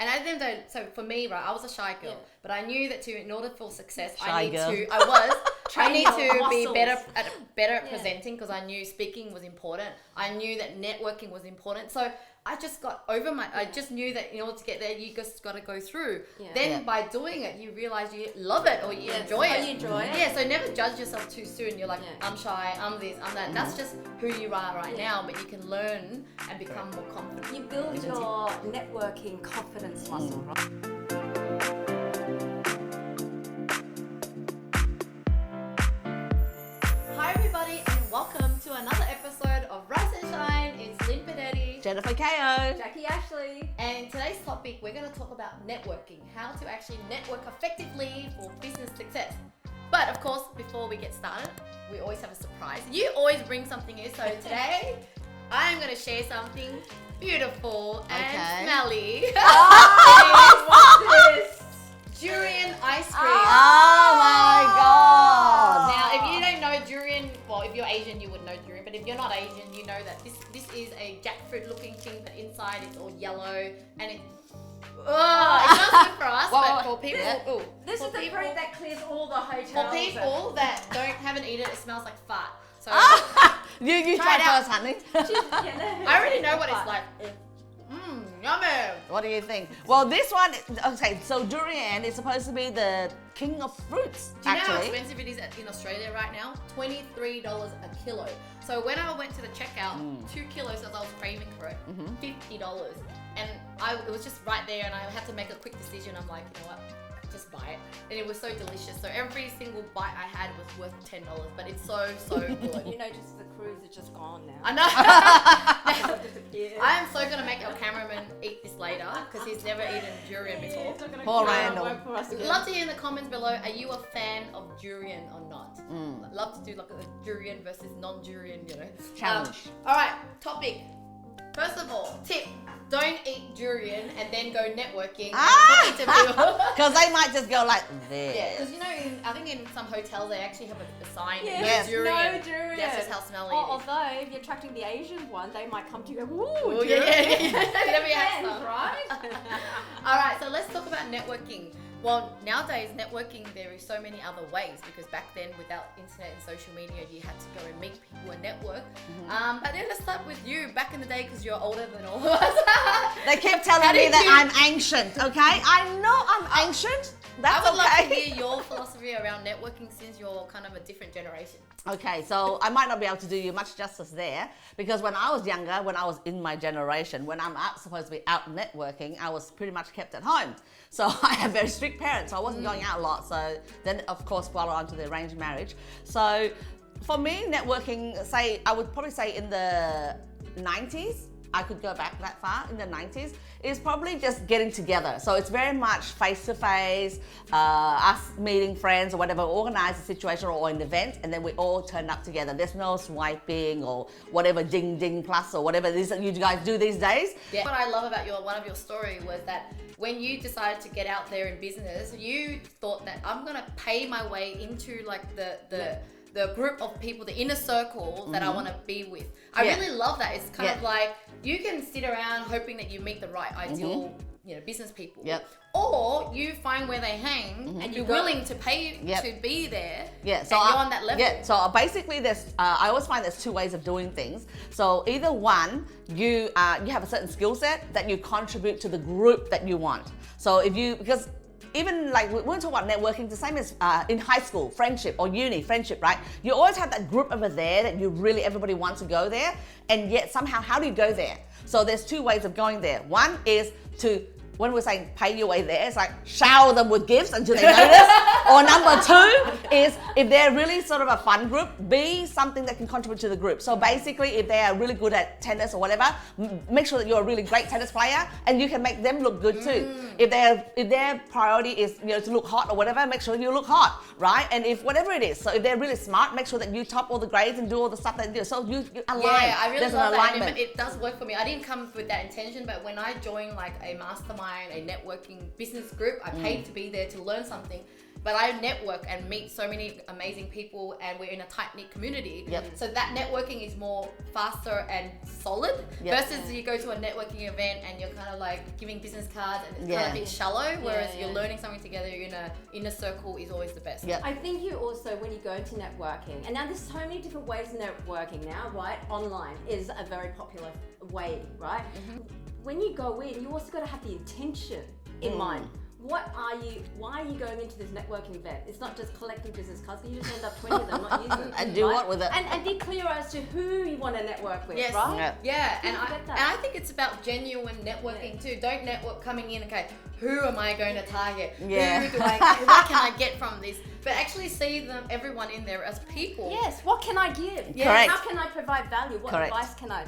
And at the end of the day, so for me, right, I was a shy girl, but I knew that in order for success, I need to be better at presenting, because I knew speaking was important. I knew that networking was important. So I just got over I just knew that in order to get there, you just got to go through. Then by doing it, you realize you love it or you enjoy it. You enjoy it. Yeah, so never judge yourself too soon. You're like, I'm shy, I'm this, I'm that. That's just who you are right now, but you can learn and become more confident. You build your networking confidence muscle, right? Hi everybody, and welcome to another episode of Rise and Shine. It's Linh Podetti, Jennifer Ko, Jacqui Ashley. and in today's topic, we're going to talk about networking, how to actually network effectively for business success. But of course, before we get started, we always have a surprise. You always bring something in, so today I'm going to share something beautiful and smelly. What's this? Durian ice cream. Oh my God. Now, if you don't know durian, well, if you're Asian, you would know durian, but if you're not Asian, you know that this is a jackfruit looking thing, but inside it's all yellow, and it's not good for us, but for people, This is the fruit that clears all the hotels. for people that haven't eaten it, it smells like fart. So You Try try it out. first, honey. I already know what it's like. Yummy. What do you think? Well, this one, okay, so durian is supposed to be the king of fruits, Do you know how actually. expensive it is in Australia right now? $23 a kilo. So when I went to the checkout, 2 kilos, as I was craving for it, $50. And it was just right there, and I had to make a quick decision. I'm like, you know what? Just buy it. And it was so delicious. So every single bite I had was worth $10, but it's so good. You know, just the cruise is just gone now. I know. Disappeared. I am so gonna make our cameraman eat this later because he's never eaten durian before. Poor Randall. Love to hear in the comments below, are you a fan of durian or not? Love to do like a durian versus non-durian, Challenge. All right, topic. First of all, tip: don't eat durian and then go networking. And talking to people. Because they might just go like this. Yeah, because I think in some hotels they actually have a sign. Yes. No durian. No durian. That's just how smelly it is. Although, if you're attracting the Asian one, they might come to you and go, Ooh, ooh, durian. Let me have Depends, some. right? All right, so let's talk about networking. Well, nowadays, networking, there is so many other ways, because back then, without internet and social media, you had to go and meet people and network. But then let's start with you. Back in the day, because you're older than all of us. They keep telling me that I'm ancient, okay? I know I'm ancient. That's I would love to okay. hear your philosophy around networking, since you're kind of a different generation. Okay, so I might not be able to do you much justice there, because when I was younger, when I was in my generation, when I'm supposed to be out networking, I was pretty much kept at home. So I have very strict parents, so I wasn't going out a lot. So then, of course, follow on to the arranged marriage. So for me, networking, I would probably say in the 90s, I could go back that far, in the 90s, is probably just getting together. So it's very much face-to-face, us meeting friends or whatever, organize a situation or an event, and then we all turn up together. There's no swiping or whatever ding plus or whatever it is that you guys do these days. Yeah. What I love about one of your story was that when you decided to get out there in business, you thought that I'm gonna pay my way into like the group of people, the inner circle that I want to be with. I really love that. It's kind of like you can sit around hoping that you meet the right ideal, business people. Yep. Or you find where they hang and you're willing to pay to be there. Yeah, so and you're on that level. Yeah, so basically, I always find there's two ways of doing things. So either one, you have a certain skill set that you contribute to the group that you want. So because even like when we talk about networking, the same as in high school, friendship, or uni, friendship, right? You always have that group over there that everybody wants to go there, and yet somehow, how do you go there? So there's two ways of going there. One is to, when we're saying pay your way there, it's like shower them with gifts until they notice. Or number two is, if they're really sort of a fun group, be something that can contribute to the group. So basically, if they are really good at tennis or whatever, make sure that you're a really great tennis player, and you can make them look good too. If their priority is to look hot or whatever, make sure you look hot, right? And if whatever it is, so if they're really smart, make sure that you top all the grades and do all the stuff that they do. So you align. Yeah, I really There's love an that. alignment. It does work for me. I didn't come with that intention, but when I joined like a mastermind, a networking business group, I paid to be there to learn something. but I network and meet so many amazing people, and we're in a tight-knit community. So that networking is more faster and solid versus you go to a networking event and you're kind of like giving business cards and it's kind of a bit shallow, whereas you're learning something together, you're in a inner circle is always the best. I think you also, when you go to networking, and now there's so many different ways of networking now, right? Online is a very popular way, right? When you go in, you also got to have the intention in mind. Why are you going into this networking event? It's not just collecting business cards, you just end up 20 of them, not using them. And do what with it? And be clear as to who you want to network with, right? And I think it's about genuine networking too. Don't network coming in, okay, who am I going to target? What can I get from this? But actually see everyone in there as people. Yes, what can I give? Correct. How can I provide value? What advice can I,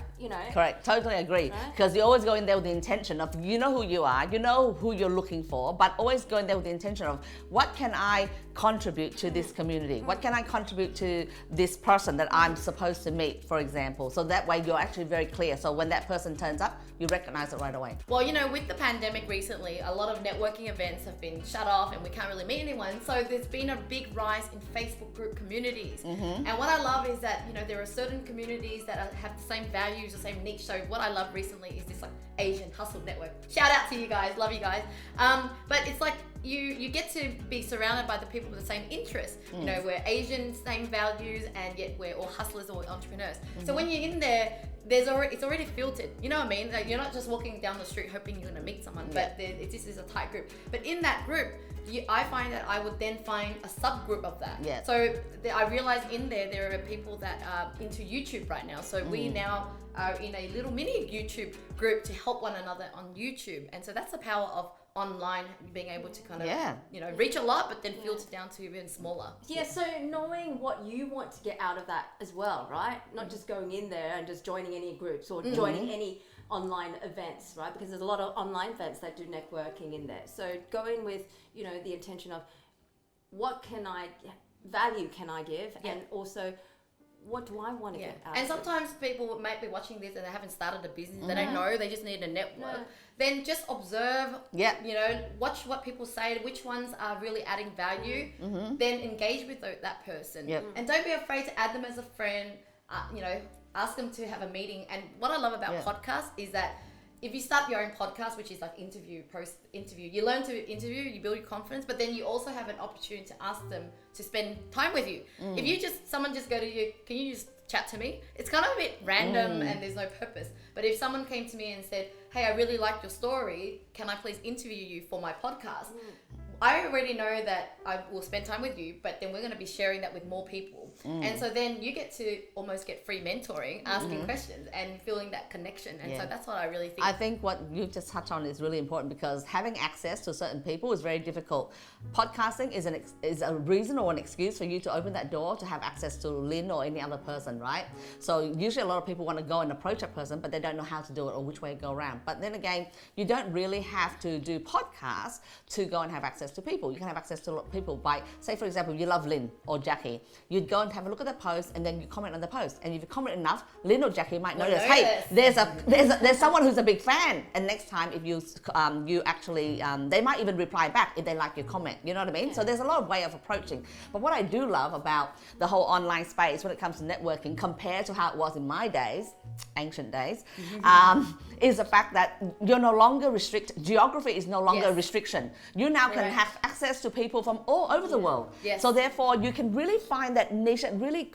Correct, totally agree. Because you always go in there with the intention of, you know who you are, you know who you're looking for, but always go in there with the intention of, what can I contribute to this community? What can I contribute to this person that I'm supposed to meet, for example? So that way you're actually very clear. So when that person turns up, you recognize it right away. Well, with the pandemic recently, a lot of networking events have been shut off and we can't really meet anyone. So there's been a big rise in Facebook group communities. And what I love is that, there are certain communities that have the same values, the same niche. So what I love recently is this like Asian Hustle Network. Shout out to you guys, love you guys. But it's like you get to be surrounded by the people with the same interests. We're Asian, same values, and yet we're all hustlers or entrepreneurs. So when you're in there, it's already filtered. You know what I mean? Like, you're not just walking down the street hoping you're gonna meet someone, but this is a tight group. But in that group, I find that I would then find a subgroup of that. So I realized in there are people that are into YouTube right now. So we now are in a little mini YouTube group to help one another on YouTube. And so that's the power of online, being able to kind of reach a lot, but then filter down to even smaller. So knowing what you want to get out of that as well, right? Not just going in there and just joining any groups or joining any online events, right? Because there's a lot of online events that do networking in there. So go in with, the intention of what value can I give, and also what do I want to get out of it? And sometimes people might be watching this and they haven't started a business, they don't know, they just need a network. Then just observe, watch what people say, which ones are really adding value, then engage with that person. And don't be afraid to add them as a friend, ask them to have a meeting. And what I love about podcasts is that if you start your own podcast, which is like interview, you learn to interview, you build your confidence, but then you also have an opportunity to ask them to spend time with you. If someone just go to you, can you just chat to me? It's kind of a bit random and there's no purpose. But if someone came to me and said, hey, I really like your story, can I please interview you for my podcast? I already know that I will spend time with you, but then we're going to be sharing that with more people. And so then you get to almost get free mentoring, asking questions and feeling that connection. And so that's what I really think. I think what you just touched on is really important, because having access to certain people is very difficult. Podcasting is a reason or an excuse for you to open that door to have access to Lynn or any other person, right? So usually a lot of people want to go and approach a person, but they don't know how to do it or which way to go around. But then again, you don't really have to do podcasts to go and have access to people. You can have access to a lot of people by, say for example, you love Lynn or Jacqui. You'd go and have a look at the post and then you comment on the post. And if you comment enough, Lynn or Jacqui might notice, hey, there's someone who's a big fan. And next time if you actually, they might even reply back if they like your comment. You know what I mean? So there's a lot of way of approaching. But what I do love about the whole online space when it comes to networking compared to how it was in my days, ancient days, is the fact that you're no longer geography is no longer a restriction. You now can have access to people from all over the world. So therefore you can really find that niche and really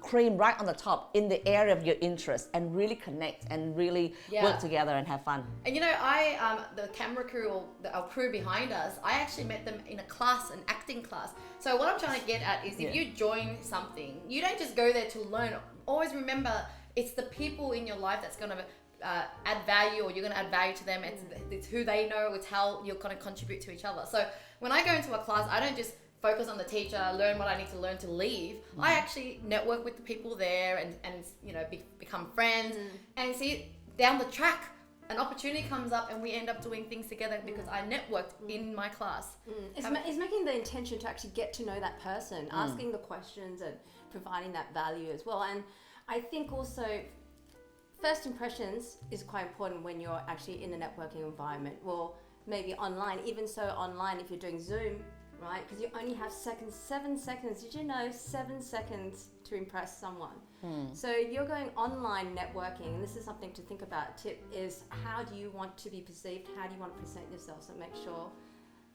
cream right on the top in the area of your interest and really connect and really work together and have fun. And the camera crew or our crew behind us, I actually met them in a class, an acting class. So what I'm trying to get at is if you join something, you don't just go there to learn. Always remember, it's the people in your life that's going to add value, or you're going to add value to them. It's who they know, it's how you're going to contribute to each other. So when I go into a class, I don't just focus on the teacher, learn what I need to learn to leave. I actually network with the people there and become friends. And see, down the track, an opportunity comes up and we end up doing things together because I networked in my class. It's making the intention to actually get to know that person, asking the questions and providing that value as well. And I think also first impressions is quite important when you're actually in a networking environment. Well, maybe online, even so online, if you're doing Zoom, right? Because you only have 7 seconds. Did you know 7 seconds to impress someone? So you're going online networking, and this is something to think about. Tip is, how do you want to be perceived? How do you want to present yourself? So make sure,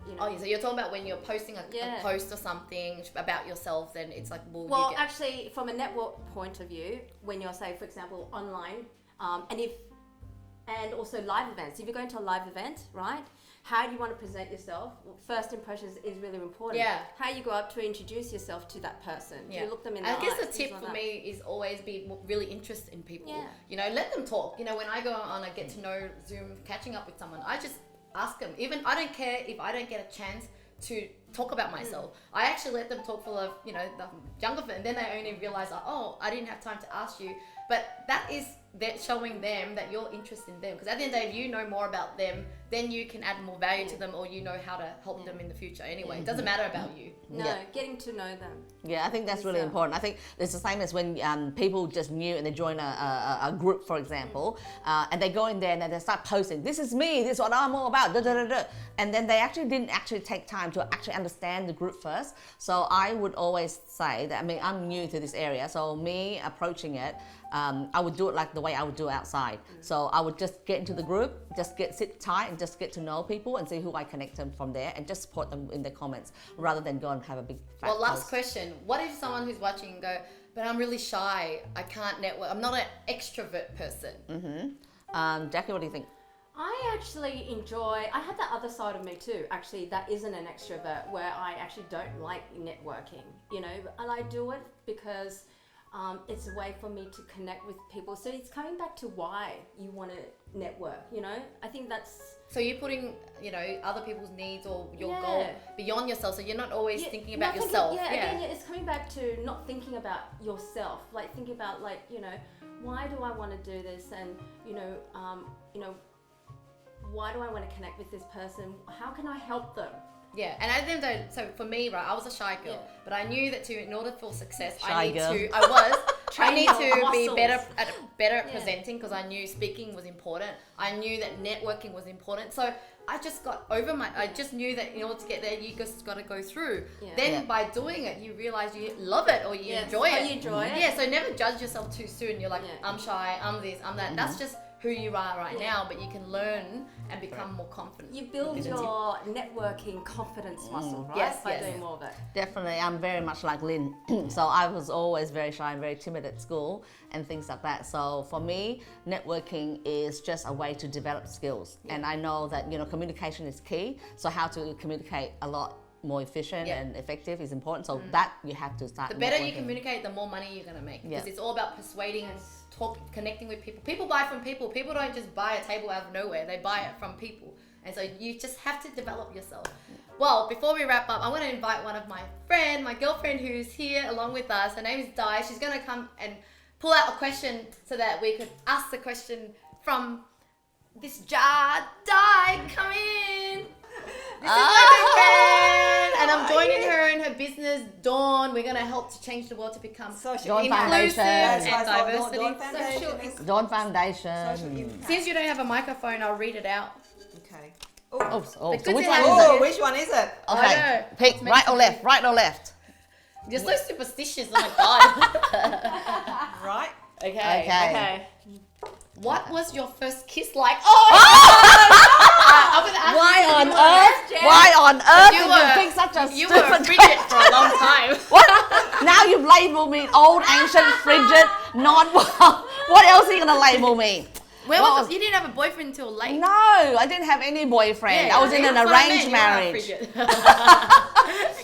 you know. Oh, yeah, so you're talking about when you're posting a post or something about yourself, then it's like, well, actually, from a network point of view, when you're, say, for example, online, and also live events. If you're going to a live event, right? How do you want to present yourself? Well, first impressions is really important. Yeah. How you go up to introduce yourself to that person. Yeah. Do you look them in the eyes? I guess the tip for me is always be really interested in people. Yeah. You know, let them talk. You know, when I go on a get to know Zoom, catching up with someone, I just ask them. Even I don't care if I don't get a chance to talk about myself. I actually let them talk full of, you know, the younger and then they only realize, like, oh, I didn't have time to ask you. But that is showing them that you're interested in them. Because at the end of the day, if you know more about them, then you can add more value to them, or you know how to help them in the future anyway. It doesn't matter about you. No, getting to know them. Yeah, I think that's really important. I think it's the same as when people just new and they join a group, for example, and they go in there and they start posting, this is me, this is what I'm all about, and then they actually didn't take time to actually understand the group first. So I would always say that, I mean, I'm new to this area, so me approaching it, I would do it like the way I would do outside. So I would just get into the group, sit tight and just get to know people and see who I connect them from there, and just support them in their comments rather than go and have a big fat Well, last post. question. What if someone who's watching go, but I'm really shy, I can't network, I'm not an extrovert person? Jacqui, what do you think? I actually enjoy, I have that other side of me too, actually, that isn't an extrovert, where I actually don't like networking, you know, and I do it because it's a way for me to connect with people. So it's coming back to why you want to network, you know? I think that's... So you're putting, you know, other people's needs or your goal beyond yourself, so you're not always thinking about yourself. Again, it's coming back to not thinking about yourself, like thinking about, like, you know, why do I want to do this, and you know, why do I want to connect with this person? How can I help them? Yeah, and at the end of the day, so for me, right, I was a shy girl, but I knew that in order for success, I need to be better at presenting, because I knew speaking was important. I knew that networking was important. So I just got over I just knew that in order to get there, you just got to go through. Yeah. Then by doing it, you realize you love it or you enjoy it. You enjoy it. Yeah, so never judge yourself too soon. You're like, I'm shy, I'm this, I'm that. That's just who you are right now, but you can learn and become more confident. You build your networking confidence muscle, right? By doing more of it. Definitely, I'm very much like Lynn. So I was always very shy and very timid at school and things like that. So for me, networking is just a way to develop skills. And I know that, you know, communication is key. So how to communicate a lot more efficient and effective is important. So that you have to start. The better you communicate, the more money you're going to make. Because it's all about persuading and connecting with people. People buy from people. People don't just buy a table out of nowhere. They buy it from people. And so you just have to develop yourself. Well, before we wrap up, I want to invite one of my girlfriend who's here along with us. Her name is Di. She's going to come and pull out a question so that we could ask the question from this jar. Di, come in. This is my good friend, and I'm joining her in her business, Dawn. We're going to help to change the world to become inclusive and diversity. Dawn Foundation. Since you don't have a microphone, I'll read it out. Okay. So which one is it? Okay, pick right or left, right or left. You're so superstitious, oh my God. Right. Okay. What was your first kiss like? Why on earth? Why on earth did you pick such a You were a frigid for a long time. What? Now you've labelled me old, ancient, frigid, what else are you going to label me? You didn't have a boyfriend until late. No, I didn't have any boyfriend. I was in an arranged marriage.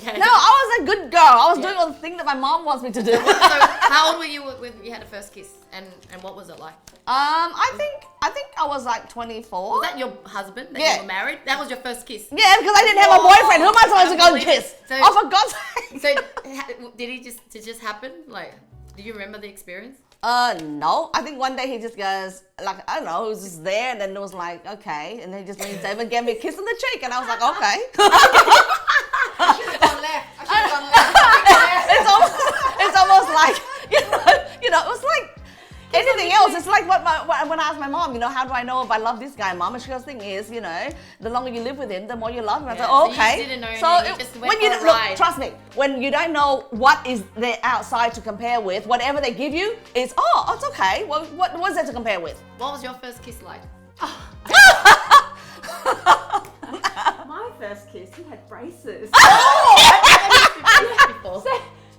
No, I was a good girl. I was doing all the things that my mom wants me to do. So how old were you when you had a first kiss, and what was it like? I think I was like 24. Was that your husband that you were married? That was your first kiss? Yeah, because I didn't have a boyfriend. Who am I supposed to go and kiss? For God's sake. So did it just happen? Like, do you remember the experience? No. I think one day he just goes, like, I don't know, he was just there, and then it was like, okay. And then he just leans over and gave me a kiss on the cheek, and I was like, okay. I should have gone left. Left. It's almost like, you know, it was like, anything else. It's like when I asked my mom, how do I know if I love this guy, Mom? And she goes, thing is, the longer you live with him, the more you love him. I was like, oh, okay. So you didn't know anything, you just went when you for a look, ride. trust me, when you don't know what is there outside to compare with, whatever they give you is, it's okay. Well, what was there to compare with? What was your first kiss like? My first kiss, he had braces. Before. So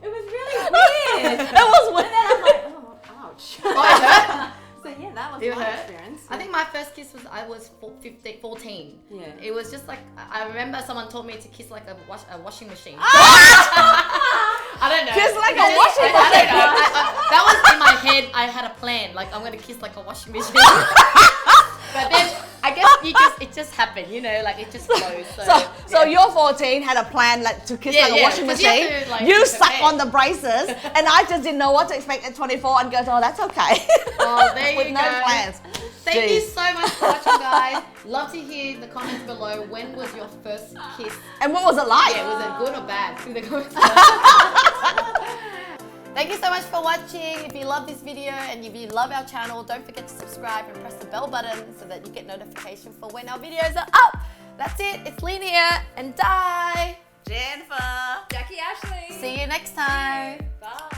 it was really weird. It was weird. And then I'm like, ouch. Oh, it hurt? So yeah, that was It my hurt? experience. I think my first kiss was I was 14. Yeah. It was just like I remember someone told me to kiss like a washing machine. I don't know. Kiss like a I washing don't know. That was in my head. I had a plan. Like I'm gonna kiss like a washing machine. But then I guess it just happened. Like it just flows. So you're 14, had a plan like to kiss like a washing 'cause you machine. have to, like, You prepare. suck on the braces, and I just didn't know what to expect at 24, and goes, oh, that's okay. Oh, there With you no go. plans. Thank you Jeez. so much for watching, guys. Love to hear in the comments below. When was your first kiss? And what was it like? Yeah, was it good or bad? Through the comments. Thank you so much for watching. If you love this video and if you love our channel, don't forget to subscribe and press the bell button so that you get notification for when our videos are up. That's it. It's Lynn here and Di. Jennifer. Jacqui Ashley. See you next time. Bye.